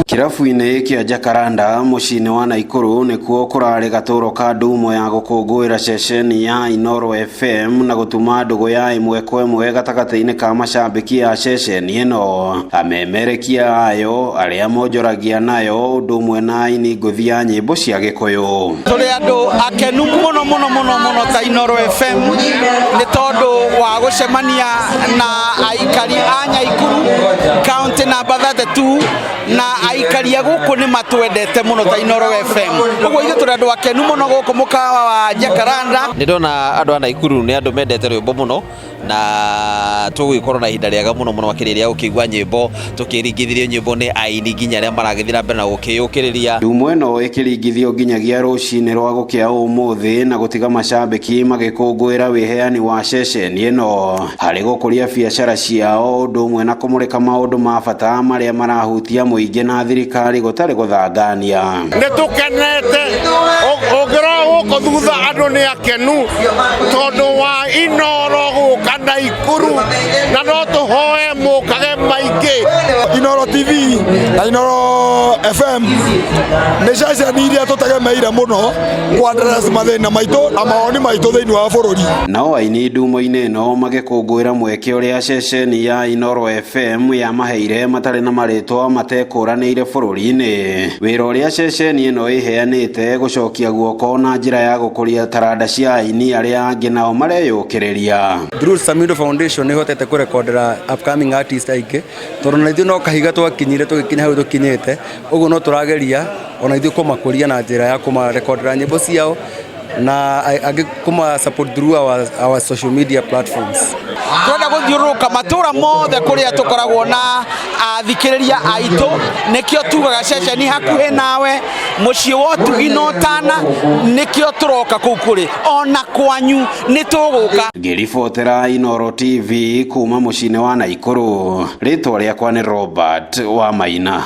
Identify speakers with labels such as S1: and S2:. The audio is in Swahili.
S1: Kirabu-inĩ kĩa Jacaranda mũciĩ-inĩ wa Naikuru nĩkuo kũrarĩ gatũro ka ndumo ya gũkũngũĩra ceceni ya Inooro FM na gũtuma ndũgũ ya ĩmwe kwa ĩmwe gatagatĩ-inĩ ka macambĩki ya ceceni ĩno. Amemerekia ayo arĩa monjoragia nayo ũndũ ũmwe na aini ngũthi ya nyĩmbo cia Gĩkũyũ.
S2: Tũrĩ andũ akenu mũno ta Inooro FM nĩ tondũ wa gũcemania na aikari a Naikuru county number 32 na aikari gũkũ nĩ matwendete mũno ta Inooro FM. Ũguo ithuĩ tũrĩ andũ akenu mũno gũkũ mũkawa wa Jacaranda.
S3: Nĩ ndona andũ a Naikuru nĩ andũ mendete rwĩmbo mũno na tũgũgĩkorwo na ihinda rĩega mũno makĩria gũkĩigua nyĩmbo tũkĩringithĩrio nyĩmbo nĩ aini nginya arĩa maragĩthiĩ na mbere na gũkĩyũkĩrĩria.
S1: Ndumo ĩno ĩkĩringithio nginyagia rũcinĩ rwa gũkĩa ũmũthĩ na gũtiga macambĩki magĩkũngũĩra wĩheani wa ceceni ĩno harĩ gũkũria biacara ciao ũndũ ũmwe na kũmũrĩka maũndũ ma bata marĩa marahutia mũingĩ na thirikari gũtarĩ gũthangania.
S4: Nĩ tũkenete ũngĩrora gũkũ thutha andũ nĩ akenu tondũ wa Inooro gũka Naikuru na no tũhoe mũkage maingĩ.
S5: Inooro TV na Inooro FM nĩ ceceni iria tũtegemeire mũno kũandress mathĩna maitũ na mawoni maitũ thĩinĩ wa bũrũri.
S1: Nao aini ndumo-inĩ ĩno magĩkũngũĩra mweke ũrĩa ceceni ya Inooro FM yamaheire matarĩ na marĩtwa matekũranĩire bũrũri-inĩ. Wĩra ũrĩa ceceni ĩno ĩheanĩte gũcokia guoko na njĩra ya gũkũria taranda cia aini arĩa angĩ nao mareyũkĩrĩria.
S6: Through Samido Foundation nĩ hotete kũrekondera upcoming artists aingĩ tondũ na ithuĩ no kahiga twakinyire tũgĩkinya hau tũkinyĩte, ũguo no tũrageria ona ithuĩ kũmakũria na njĩra ya kũmarekondera nyĩmbo ciao na angĩ kuma support through our social media platforms.
S2: Twenda gũthiũrũrũka matũra mothe kũrĩa tũkoragwo na athikĩrĩria aitũ, nĩkĩo tugaga ceceni hakuhĩ nawe, mũciĩ wa ũtugi na ũtana, nĩkĩo tũroka kũu kũrĩ ona kwanyu nĩ tũgũka.
S1: Ngĩribotera Inooro TV kuma mũciĩ-inĩ wa Naikuru, rĩtwa rĩakwa nĩ Robert wa Maina.